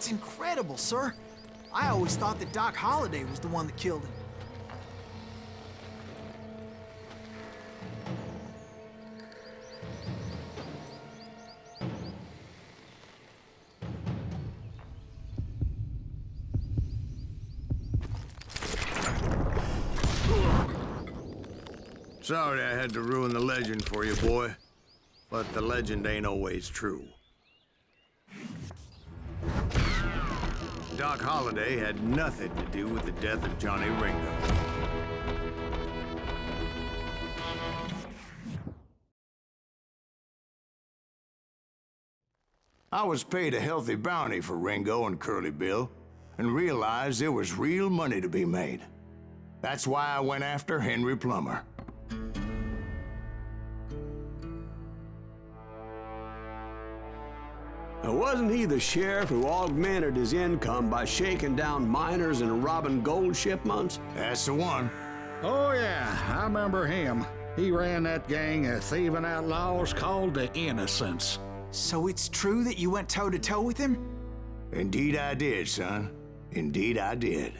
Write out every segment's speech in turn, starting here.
That's incredible, sir. I always thought that Doc Holliday was the one that killed him. Sorry I had to ruin the legend for you, boy. But the legend ain't always true. Doc Holliday had nothing to do with the death of Johnny Ringo. I was paid a healthy bounty for Ringo and Curly Bill, and realized there was real money to be made. That's why I went after Henry Plummer. Wasn't he the sheriff who augmented his income by shaking down miners and robbing gold shipments? That's the one. Oh, yeah, I remember him. He ran that gang of thieving outlaws called the Innocents. So it's true that you went toe-to-toe with him? Indeed I did, son. Indeed I did.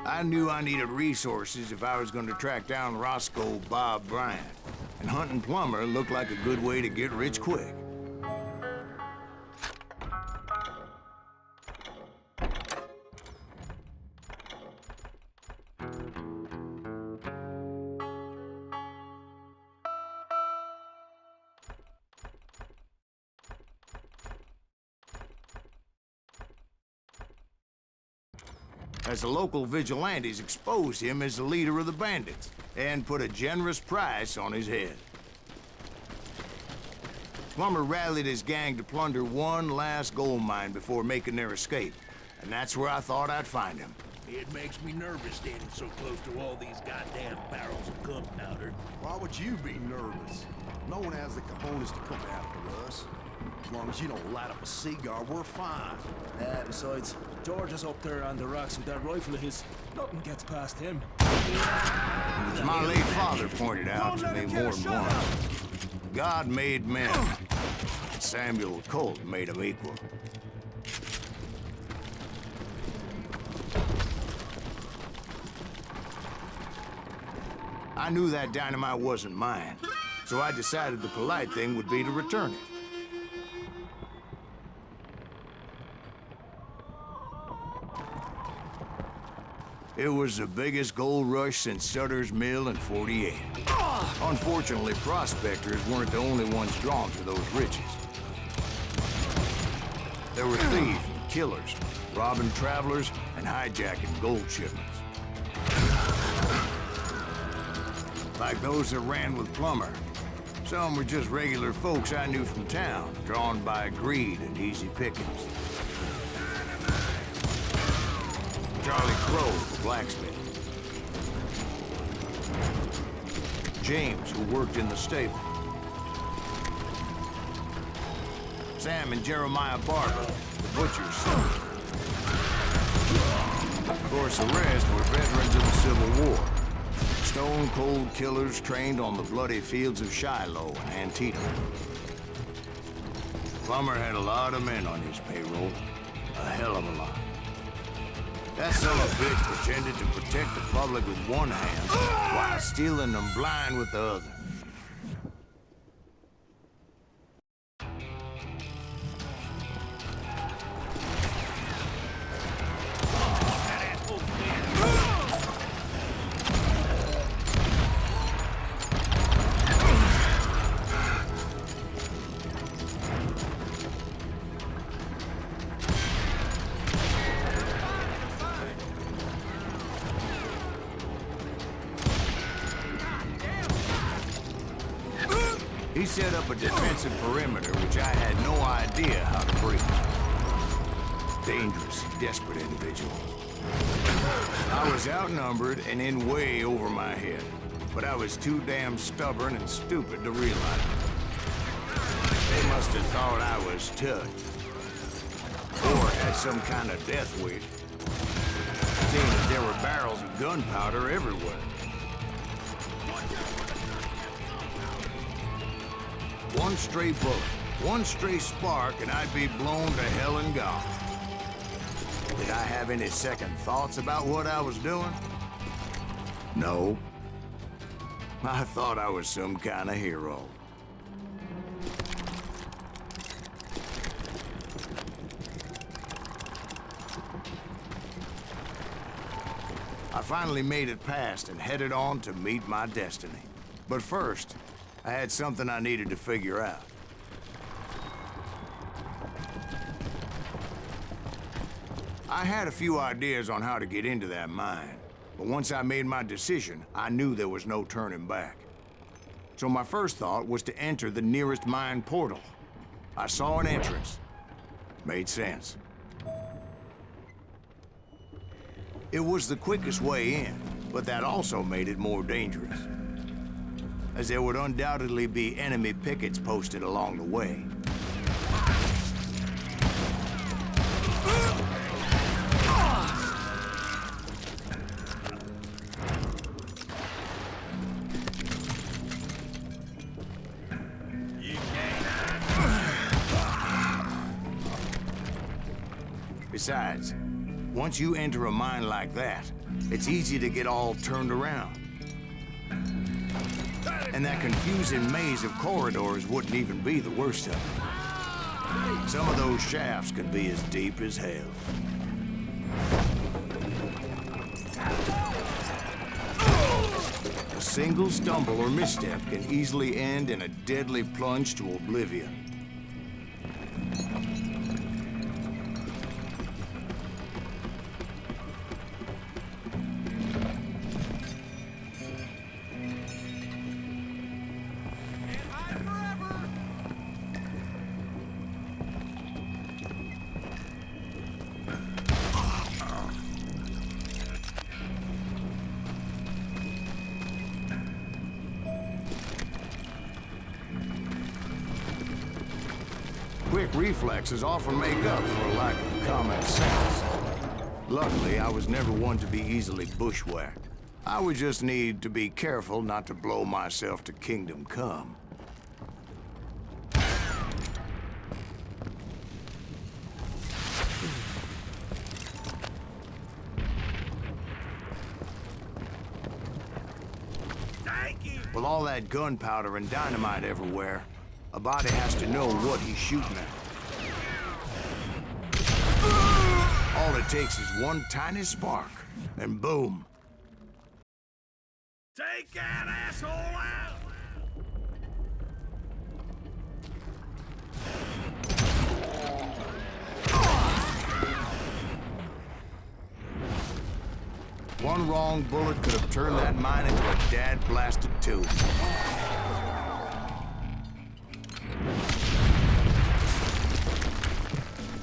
I knew I needed resources if I was going to track down Roscoe Bob Bryant, and hunting Plummer looked like a good way to get rich quick. As the local vigilantes exposed him as the leader of the bandits, and put a generous price on his head. Plummer rallied his gang to plunder one last gold mine before making their escape, and that's where I thought I'd find him. It makes me nervous standing so close to all these goddamn barrels of gunpowder. Why would you be nervous? No one has the cojones to come after us. As long as you don't light up a cigar, we're fine. Besides, George is up there on the rocks with that rifle of his. Nothing gets past him. As my late father pointed out to me more than once, God made men. Samuel Colt made them equal. I knew that dynamite wasn't mine, so I decided the polite thing would be to return it. It was the biggest gold rush since Sutter's Mill in '48. Unfortunately, prospectors weren't the only ones drawn to those riches. There were thieves and killers, robbing travelers and hijacking gold shipments. Like those that ran with Plummer. Some were just regular folks I knew from town, drawn by greed and easy pickings. Charlie Crow, the blacksmith. James, who worked in the stable. Sam and Jeremiah Barber, the butcher's son. Of course, the rest were veterans of the Civil War. Stone-cold killers trained on the bloody fields of Shiloh and Antietam. Plummer had a lot of men on his payroll. A hell of a lot. That son of a bitch pretended to protect the public with one hand, while stealing them blind with the other. He set up a defensive perimeter, which I had no idea how to breach. Dangerous, desperate individual. I was outnumbered and in way over my head, but I was too damn stubborn and stupid to realize it. They must have thought I was touched, or had some kind of death wish, seeing as there were barrels of gunpowder everywhere. One stray bullet, one stray spark, and I'd be blown to hell and gone. Did I have any second thoughts about what I was doing? No. I thought I was some kind of hero. I finally made it past and headed on to meet my destiny. But first, I had something I needed to figure out. I had a few ideas on how to get into that mine, but once I made my decision, I knew there was no turning back. So my first thought was to enter the nearest mine portal. I saw an entrance. Made sense. It was the quickest way in, but that also made it more dangerous, as there would undoubtedly be enemy pickets posted along the way. Besides, once you enter a mine like that, it's easy to get all turned around. And that confusing maze of corridors wouldn't even be the worst of it. Some of those shafts can be as deep as hell. A single stumble or misstep can easily end in a deadly plunge to oblivion. Quick reflexes often make up for a lack of common sense. Luckily, I was never one to be easily bushwhacked. I would just need to be careful not to blow myself to kingdom come. With all that gunpowder and dynamite everywhere, a body has to know what he's shooting at. All it takes is one tiny spark, and boom. Take that asshole out! One wrong bullet could have turned that mine into a dad-blasted tomb.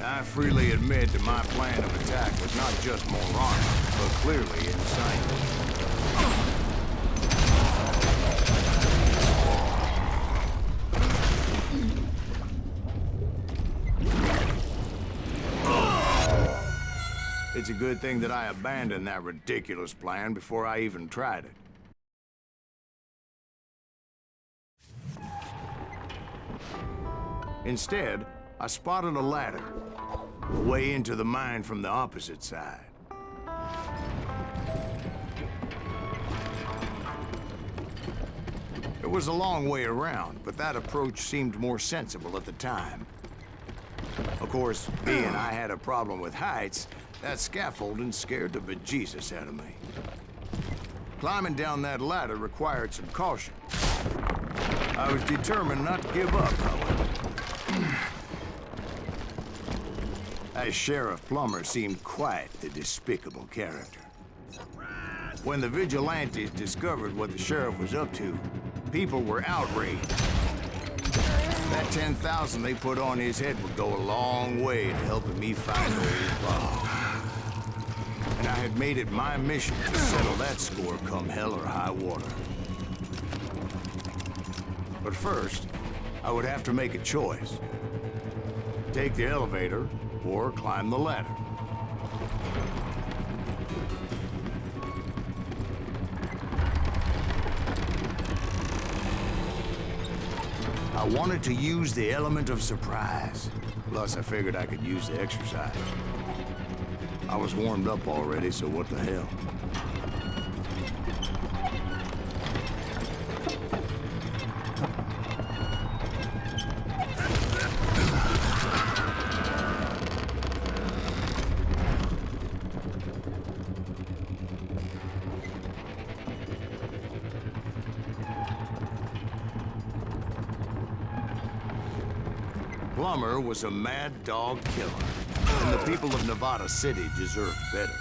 I freely admit that my plan of attack was not just moronic, but clearly insane. It's a good thing that I abandoned that ridiculous plan before I even tried it. Instead, I spotted a ladder, a way into the mine from the opposite side. It was a long way around, but that approach seemed more sensible at the time. Of course, being I had a problem with heights, that scaffolding scared the bejesus out of me. Climbing down that ladder required some caution. I was determined not to give up, however. As Sheriff Plummer seemed quite the despicable character. When the vigilantes discovered what the sheriff was up to, people were outraged. That 10,000 they put on his head would go a long way to helping me find where he belonged. And I had made it my mission to settle that score come hell or high water. But first, I would have to make a choice. Take the elevator or climb the ladder. I wanted to use the element of surprise. Plus, I figured I could use the exercise. I was warmed up already, so what the hell? Plummer was a mad dog killer, and the people of Nevada City deserved better.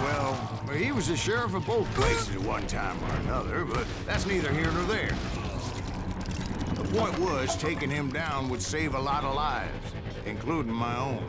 Well, he was the sheriff of both places at one time or another, but that's neither here nor there. The point was, taking him down would save a lot of lives, including my own.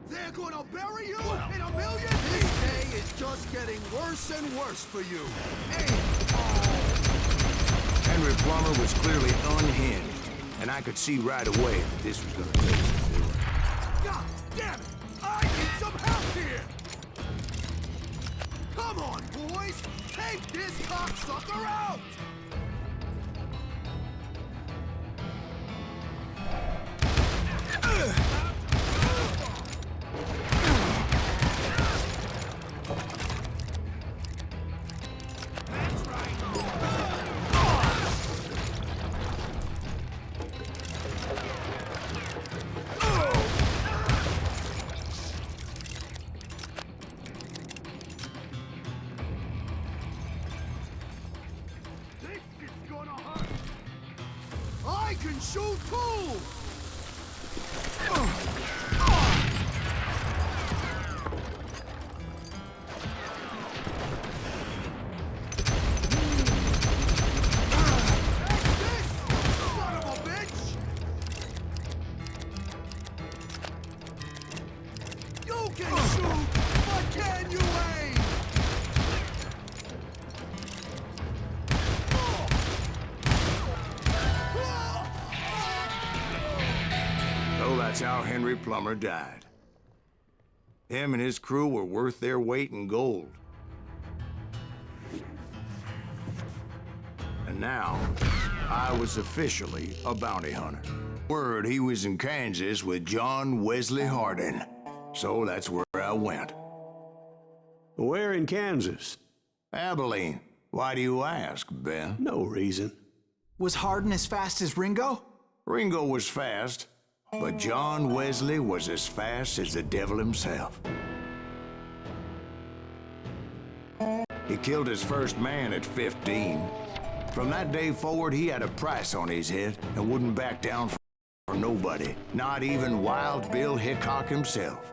They're gonna bury you in a million pieces! This day is just getting worse and worse for you. Henry Plummer was clearly unhinged, and I could see right away that this was gonna take some doing. God damn it! I need some help here! Come on, boys! Take this cocksucker out! I can shoot too! Son of a bitch! You can shoot, but can you aim? So that's how Henry Plummer died. Him and his crew were worth their weight in gold. And now, I was officially a bounty hunter. Word he was in Kansas with John Wesley Hardin. So that's where I went. Where in Kansas? Abilene. Why do you ask, Ben? No reason. Was Hardin as fast as Ringo? Ringo was fast, but John Wesley was as fast as the devil himself. He killed his first man at 15. From that day forward, he had a price on his head and wouldn't back down for nobody, not even Wild Bill Hickok himself.